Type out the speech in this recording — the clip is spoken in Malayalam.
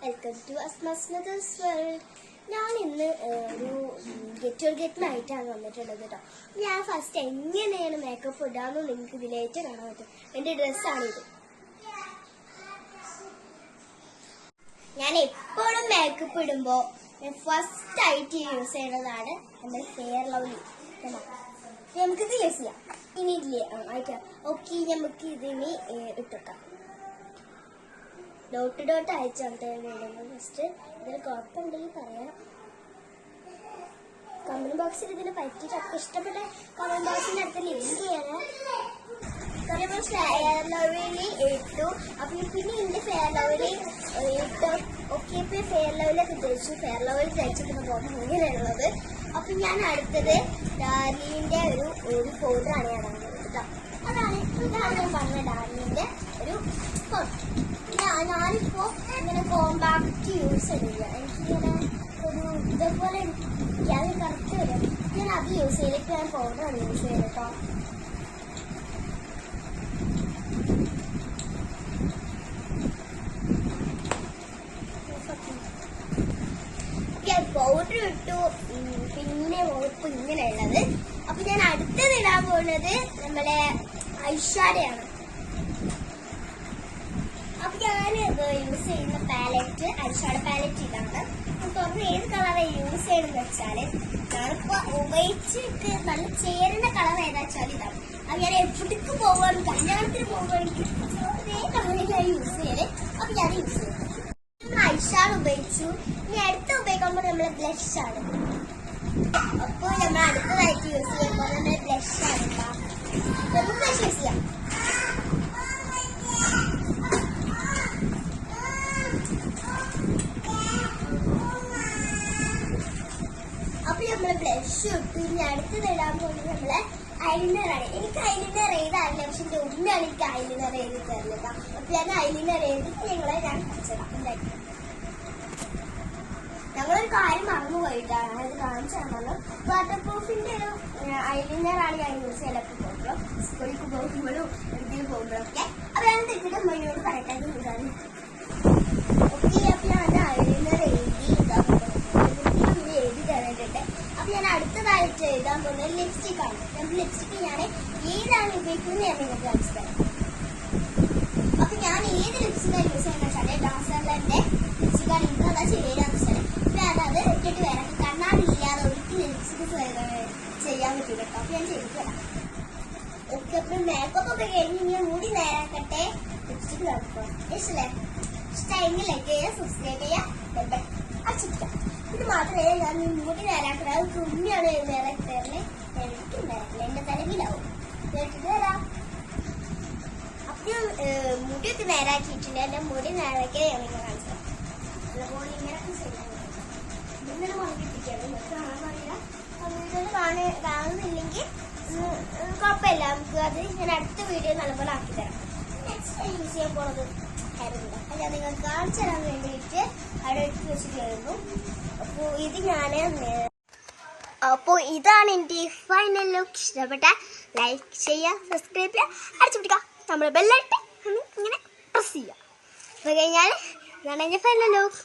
Welcome to അസ്മസ്നദസ് world. ഞാൻ ഇന്ന് ഒരു ഗെറ്റിനായിട്ടാണ് വന്നിട്ടുള്ളത് കേട്ടോ. ഞാൻ ഫസ്റ്റ് എങ്ങനെയാണ് മേക്കപ്പ് ഇടാന്ന് നിങ്ങൾക്ക് ഇതിലേറ്റ് കാണാൻ പറ്റും. എൻ്റെ ഡ്രസ്സാണിത്. ഞാൻ എപ്പോഴും മേക്കപ്പ് ഇടുമ്പോൾ ഫസ്റ്റ് ആയിട്ട് യൂസ് ചെയ്യുന്നതാണ് നമ്മുടെ ഫെയർ ലവ്ലി. നമുക്കിത് യൂസ് ചെയ്യാം. ഇനി ഇല്ലേ ആയിട്ടാ ഓക്കെ, നമുക്ക് ഇതിനി ഇട്ടിട്ടാം. ഡോട്ട് ഡോട്ട് അയച്ചാണ് വേണ്ടുന്നത്. ഫസ്റ്റ് ഇതിന് കുഴപ്പമുണ്ടെങ്കിൽ പറയാം. കമന്റ് ബോക്സിൽ ഇതിനെ പറ്റിയിട്ടൊക്കെ ഇഷ്ടപ്പെട്ട കമന്റ് ബോക്സിന്റെ അടുത്ത് ലിങ്ക് ചെയ്യണം. ഫെയർ ലവ്ലി ഇട്ടു. അപ്പൊ പിന്നെ എന്റെ ഫെയർ ലവ്ലി ഇട്ടു. ഓക്കെ, ഇപ്പൊ ഫെയർ ലവ്ലിയൊക്കെ തേച്ചു. ഫെയർ ലവ്ലി തേച്ചിട്ട് പോകാൻ ഇങ്ങനെയുള്ളത്. അപ്പൊ ഞാൻ അടുത്തത് ഡാർലിന്റെ ഒരു പൗഡറാണ് ഞാൻ ഇടുന്നത് കേട്ടോ. ഇതാണ് ഞാൻ പറഞ്ഞ ഡാർലിന്റെ ഒരു പൗഡർ. ഞാനിപ്പോ ഇങ്ങനെ കോമ്പാക്ട് യൂസ് ചെയ്യില്ല. എനിക്കിങ്ങനെ ഒരു ഇതേപോലെ അത് കറക്റ്റ് വരും. ഞാൻ അത് യൂസ് ചെയ്തിട്ട് ഞാൻ പൗഡറാണ് യൂസ് ചെയ്തത് കേട്ടോ. പൗഡർ ഇട്ടു. പിന്നെ മുഖപ്പ് ഇങ്ങനെയുള്ളത്. അപ്പൊ ഞാൻ അടുത്തത് ഇടാൻ പോകുന്നത് നമ്മളെ ഐഷാഡയാണ്. അപ്പൊ ഞാൻ യൂസ് ചെയ്യുന്ന പാലറ്റ് ഐഷാഡോ പാലറ്റ് ഇതാണ്. തുറന്ന് ഏത് കളറാണ് യൂസ് ചെയ്യണമെന്ന് വെച്ചാല് ഞാനിപ്പോ ഉപയോഗിച്ചിട്ട് നല്ല ചേരുന്ന കളർ ഏതാ വെച്ചാൽ ഇതാണ്. അപ്പൊ ഞാൻ എവിടേക്ക് പോവാണ്, കല്യാണത്തിന് പോകുവാണെങ്കിൽ ഒരേ കളറിൽ ഞാൻ യൂസ് ചെയ്യല്. അപ്പൊ ഞാൻ യൂസ് ചെയ്യും. ഐഷാഡോ ഉപയോഗിച്ചു. ഇനി അടുത്ത് ഉപയോഗിക്കുമ്പോൾ നമ്മള് ബ്ലഷ് ആണ്. അപ്പൊ നമ്മൾ അടുത്തതായിട്ട് യൂസ് ചെയ്യുമ്പോൾ നമ്മൾ ബ്ലഷ് ആണ്. നമുക്ക് ബ്ലഷ് യൂസ് ചെയ്യാം. അപ്പൊ നമ്മള് ബ്ലഷ് ഇട്ടു. ഇനി അടുത്തത് ഇടാൻ പോകുന്നത് നമ്മളെ ഐലൈനറാണ്. എനിക്ക് ഐലൈനർ ചെയ്തറിയില്ല, പക്ഷെ എന്റെ ഉമ്മയാണ് എനിക്ക് ഐലൈനർ ചെയ്ത് തരുന്നത്. അപ്പൊ ഞാൻ ഐലൈനർ ചെയ്തിട്ട് നിങ്ങളെ ഞാൻ കാണിച്ചതാണ്. ഞങ്ങളൊരു കാര്യം മറന്നു പോയിട്ടാണ് അത് കാണിച്ചു തന്നത്. വാട്ടർ പ്രൂഫിന്റെ ഒരു ഐലൈനറാണ് ഞാൻ യൂസ് ചെയ്യലൊക്കെ പോകുമ്പോൾ, സ്കൂളിലേക്ക് പോകുമ്പോഴും എഴുതിയിൽ പോകുമ്പോഴൊക്കെ. അപ്പൊ ഞാൻ തെറ്റിട്ട് മൊഴിയോട് കറക്റ്റായിട്ട് ചെയ്താണ്. ഓക്കെ, അപ്പൊ ഞാൻ ഐലൈനർ എഴുതി തന്നിട്ടുണ്ട്. അപ്പൊ ഞാൻ അടുത്തതായിട്ട് എഴുതാൻ പോകുന്നത് ലിപ്സ്റ്റിക് ആണ്. ലിപ്സ്റ്റിക് ഞാൻ ഏതാണ് ഉപയോഗിക്കുന്നത് ഞാൻ നിങ്ങൾക്ക് കാണിച്ചു തരാം. അപ്പൊ ഞാൻ ഏത് ലിപ്സ്റ്റിക്കാണ് യൂസ് ചെയ്യുന്ന വെച്ചാൽ ഡാസറിന്റെ ലിപ്സ്റ്റിക്കാണ്. എനിക്ക് അതാ ശരിയാന്ന് വെച്ചാൽ ഞാനത് ഇട്ടിട്ട് വരാം. കണ്ണാടില്ലാതെ ഒരിക്കലും ലിപ്സ്റ്റിക് ചെയ്യാൻ പറ്റില്ല കേട്ടോ. അപ്പൊ ഞാൻ ചെയ്തിട്ട് വരാം. ഓക്കെ, അപ്പൊ മേക്കപ്പ് ഒക്കെ കഴിഞ്ഞ് ഞാൻ മുടി നേരാക്കട്ടെ. ലിപ്സ്റ്റിക് നടക്കാം. ഇഷ്ടല്ലേ? ഇഷ്ടമെങ്കിൽ ലൈക്ക് ചെയ്യുക, സബ്സ്ക്രൈബ് ചെയ്യുക, അടിച്ചിരിക്കാം. ഇത് മാത്രമേ ഞാൻ മുടി നേരാക്കുന്നത്. അത് തുമ്മിയാണ് നേരാക്കി തരുന്നത്. എനിക്ക് നേരാക്കില്ല, എന്റെ തലവിലാവും. കേട്ടിട്ട് വരാം. അപ്പൊ മുടിയൊക്കെ നേരാക്കിയിട്ടുണ്ട്. എന്റെ മുടി നേരാക്കിയ ഞാൻ നിങ്ങൾ കാണിച്ചത്. അതുപോലെ ഇങ്ങനെയൊക്കെ ചെയ്യാൻ ഇങ്ങനെ മുളകിട്ടിരിക്കുകയാണ്. കാണാൻ കാണുന്നില്ലെങ്കിൽ കുഴപ്പമില്ല. നമുക്ക് അത് ഞാൻ അടുത്ത വീഡിയോ നല്ലപോലെ ആക്കി തരാം. നെക്സ്റ്റ് യൂസ് ചെയ്യാൻ പോണത് ഹെയറുണ്ട്. അത് ഞാൻ നിങ്ങൾക്ക് കാണിച്ചു തരാൻ വേണ്ടിയിട്ട് അവിടെ ഇട്ട് വെച്ചിട്ടായിരുന്നു. അപ്പോൾ ഇത് അപ്പോൾ ഇതാണ് എൻ്റെ ഫൈനൽ ലുക്ക്. ഇഷ്ടപ്പെട്ട ലൈക്ക് ചെയ്യുക, സബ്സ്ക്രൈബ് ചെയ്യുക, അടിച്ചു പിടിക്കുക, നമ്മുടെ ബെല്ലൈറ്റ് ഇങ്ങനെ പ്രസ് ചെയ്യുക. അത് കഴിഞ്ഞാൽ ഇതാണ് എൻ്റെ ഫൈനൽ ലുക്ക്.